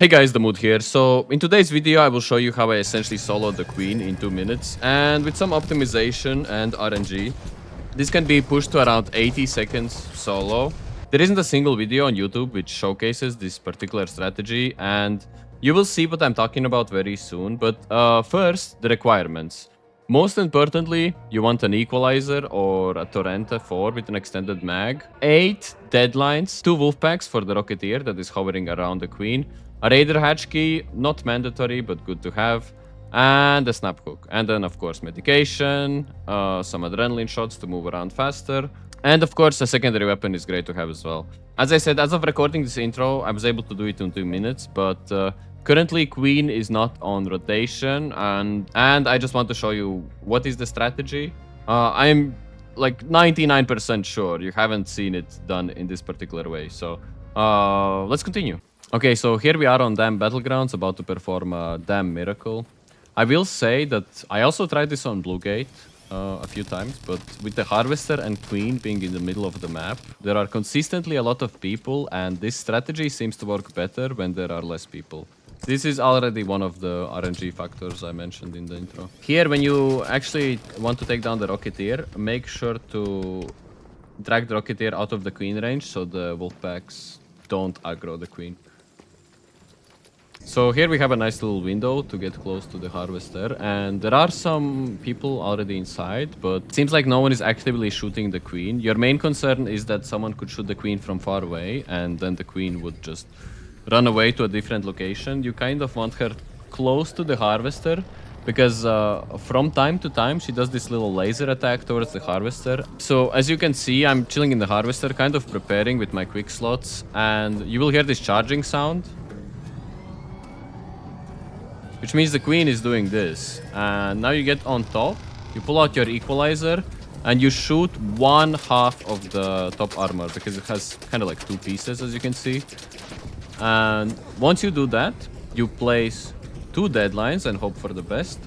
Hey guys, the Mood here. So in today's video I will show you how I essentially soloed the queen in 2 minutes, and with some optimization and RNG this can be pushed to around 80 seconds solo. There isn't a single video on YouTube which showcases this particular strategy, and you will see what I'm talking about very soon. But first, the requirements. Most importantly, you want an equalizer or a Torrente 4 with an extended mag, 8 deadlines, 2 wolf packs for the Rocketeer that is hovering around the queen, a Raider hatch key, not mandatory but good to have, and a snap hook. And then of course medication, some adrenaline shots to move around faster, and of course a secondary weapon is great to have as well. As I said, as of recording this intro, I was able to do it in 2 minutes, but currently queen is not on rotation, and I just want to show you what is the strategy. I'm like 99% sure you haven't seen it done in this particular way, so let's continue. Okay, so here we are on Dam Battlegrounds, about to perform a Dam Miracle. I will say that I also tried this on Blue Gate a few times, but with the Harvester and Queen being in the middle of the map, there are consistently a lot of people, and this strategy seems to work better when there are less people. This is already one of the RNG factors I mentioned in the intro. Here, when you actually want to take down the Rocketeer, make sure to drag the Rocketeer out of the Queen range so the Wolfpacks don't aggro the Queen. So here we have a nice little window to get close to the Harvester, and there are some people already inside, but it seems like no one is actively shooting the Queen. Your main concern is that someone could shoot the Queen from far away, and then the Queen would just run away to a different location. You kind of want her close to the Harvester, because from time to time she does this little laser attack towards the Harvester. So as you can see, I'm chilling in the Harvester, kind of preparing with my quick slots, and you will hear this charging sound, which means the Queen is doing this. And now you get on top, you pull out your equalizer, and you shoot 1/2 of the top armor, because it has kind of like 2 pieces, as you can see. And once you do that, you place 2 deadlines and hope for the best.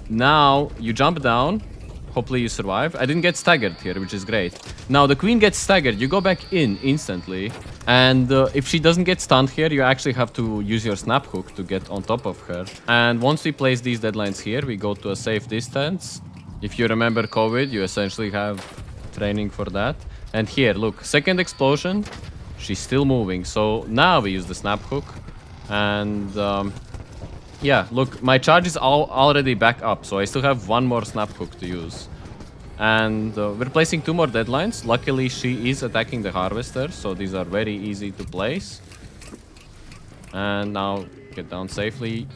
Now you jump down, hopefully you survive. I didn't get staggered here, which is great. Now the Queen gets staggered, you go back in instantly, and if she doesn't get stunned here, you actually have to use your snap hook to get on top of her. And once we place these deadlines here, we go to a safe distance. If you remember COVID, you essentially have training for that. And here, look, second explosion, she's still moving. So now we use the snap hook, and yeah, look, my charge is already back up, so I still have 1 more snap hook to use. And we're placing 2 more deadlines. Luckily, she is attacking the Harvester, so these are very easy to place. And now get down safely.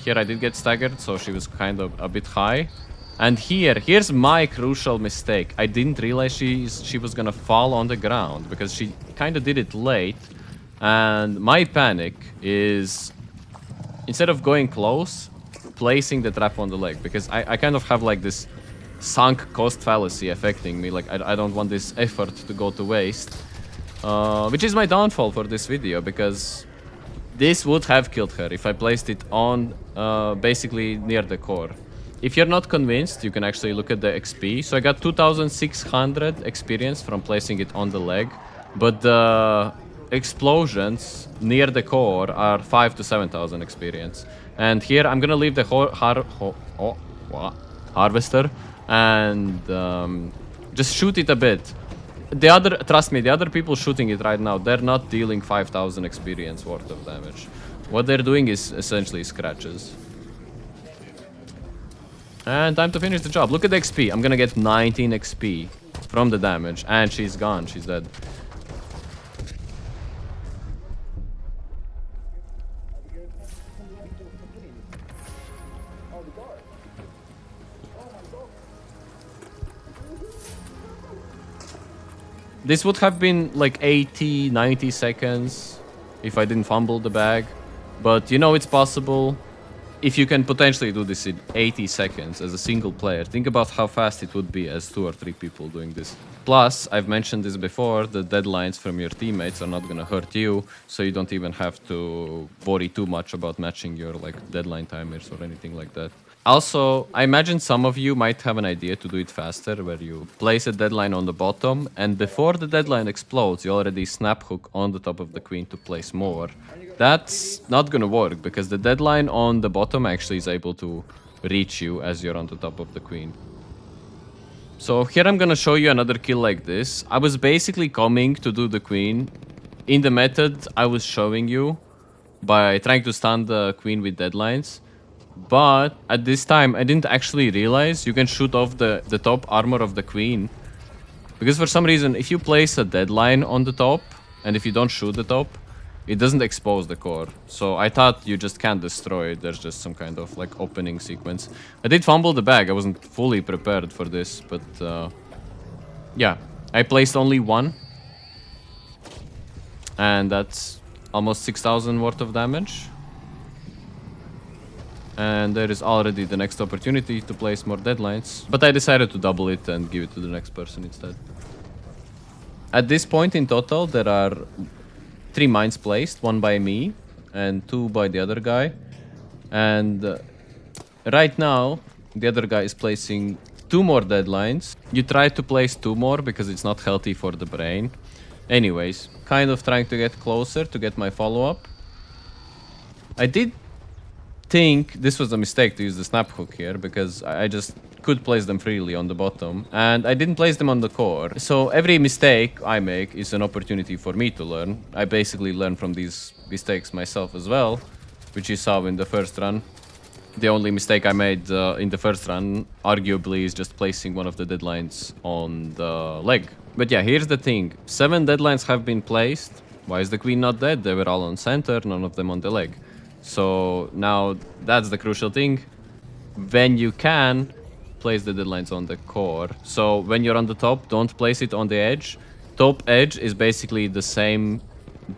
Here I did get staggered, so she was kind of a bit high. And here's my crucial mistake. I didn't realize she was gonna fall on the ground, because she kind of did it late. And my panic is, instead of going close, placing the trap on the leg, because I kind of have like this sunk cost fallacy affecting me. Like I don't want this effort to go to waste, which is my downfall for this video, because this would have killed her if I placed it on basically near the core. If you're not convinced, you can actually look at the XP. So I got 2600 experience from placing it on the leg, but the explosions near the core are 5 to 7000 experience. And here I'm gonna leave the Harvester and just shoot it a bit. Trust me, the other people shooting it right now, they're not dealing 5000 experience worth of damage. What they're doing is essentially scratches. And time to finish the job. Look at the XP. I'm gonna get 19 XP from the damage, and she's gone. She's dead. This would have been like 80, 90 seconds if I didn't fumble the bag. But you know it's possible. If you can potentially do this in 80 seconds as a single player, think about how fast it would be as 2 or 3 people doing this. Plus, I've mentioned this before, the deadlines from your teammates are not gonna hurt you, so you don't even have to worry too much about matching your like deadline timers or anything like that. Also, I imagine some of you might have an idea to do it faster, where you place a deadline on the bottom, and before the deadline explodes, you already snap hook on the top of the queen to place more. That's not gonna work, because the deadline on the bottom actually is able to reach you as you're on the top of the queen. So here I'm gonna show you another kill like this. I was basically coming to do the queen in the method I was showing you by trying to stun the queen with deadlines. But at this time, I didn't actually realize you can shoot off the top armor of the queen. Because for some reason, if you place a deadline on the top, and if you don't shoot the top, it doesn't expose the core. So I thought you just can't destroy it. There's just some kind of like opening sequence. I did fumble the bag. I wasn't fully prepared for this, but yeah. I placed only one. And that's almost 6,000 worth of damage. And there is already the next opportunity to place more deadlines. But I decided to double it and give it to the next person instead. At this point in total, there are 3 mines placed, 1 by me and 2 by the other guy. And right now, the other guy is placing 2 more deadlines. You try to place 2 more because it's not healthy for the brain. Anyways, kind of trying to get closer to get my follow-up. I did think this was a mistake to use the snap hook here, because I just could place them freely on the bottom, and I didn't place them on the core. So every mistake I make is an opportunity for me to learn. I basically learn from these mistakes myself as well, which you saw in the first run. The only mistake I made in the first run, arguably, is just placing one of the deadlines on the leg. But yeah, here's the thing. 7 deadlines have been placed. Why is the queen not dead? They were all on center, none of them on the leg. So now that's the crucial thing. When you can, place the deadlines on the core. So when you're on the top, don't place it on the edge. Top edge is basically the same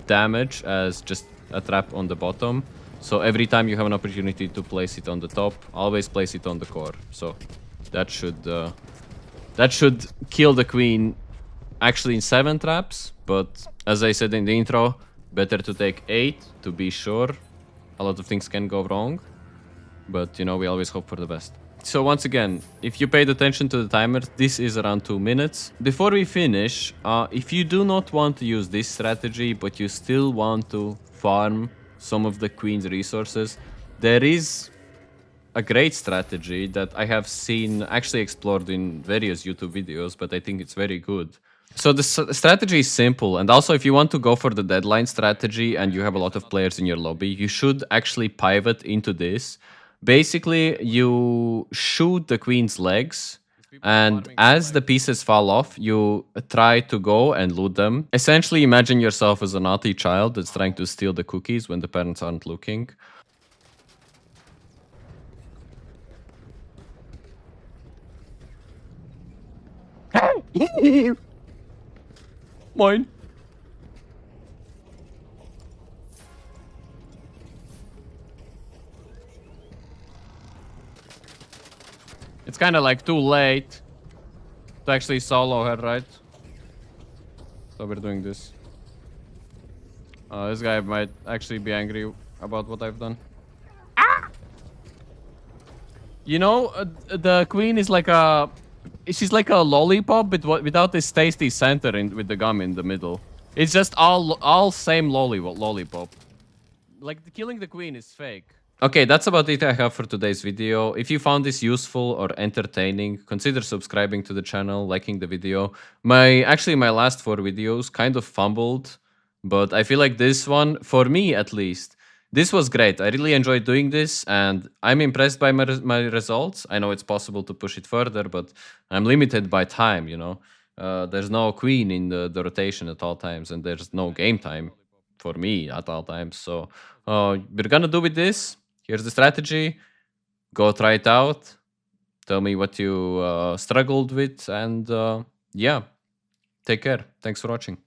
damage as just a trap on the bottom. So every time you have an opportunity to place it on the top, always place it on the core. So that should kill the queen actually in 7 traps. But as I said in the intro, better to take 8 to be sure. A lot of things can go wrong, but you know, we always hope for the best. So once again, if you paid attention to the timer, this is around 2 minutes. Before we finish, if you do not want to use this strategy, but you still want to farm some of the queen's resources, there is a great strategy that I have seen actually explored in various YouTube videos, but I think it's very good. So the strategy is simple, and also if you want to go for the deadline strategy and you have a lot of players in your lobby, you should actually pivot into this. Basically, you shoot the queen's legs, and as the pieces fall off, you try to go and loot them. Essentially, imagine yourself as a naughty child that's trying to steal the cookies when the parents aren't looking. Mine. It's kind of like too late to actually solo her, right? So we're doing this. This guy might actually be angry about what I've done. Ah! You know, the queen is like a... She's like a lollipop, but without this tasty center with the gum in the middle. It's just all same lollipop. Like, killing the queen is fake. Okay, that's about it I have for today's video. If you found this useful or entertaining, consider subscribing to the channel, liking the video. Actually, my last 4 videos kind of fumbled, but I feel like this one, for me at least, this was great. I really enjoyed doing this, and I'm impressed by my results. I know it's possible to push it further, but I'm limited by time, you know. There's no queen in the rotation at all times, and there's no game time for me at all times. So we're gonna do with this. Here's the strategy. Go try it out. Tell me what you struggled with, and yeah, take care. Thanks for watching.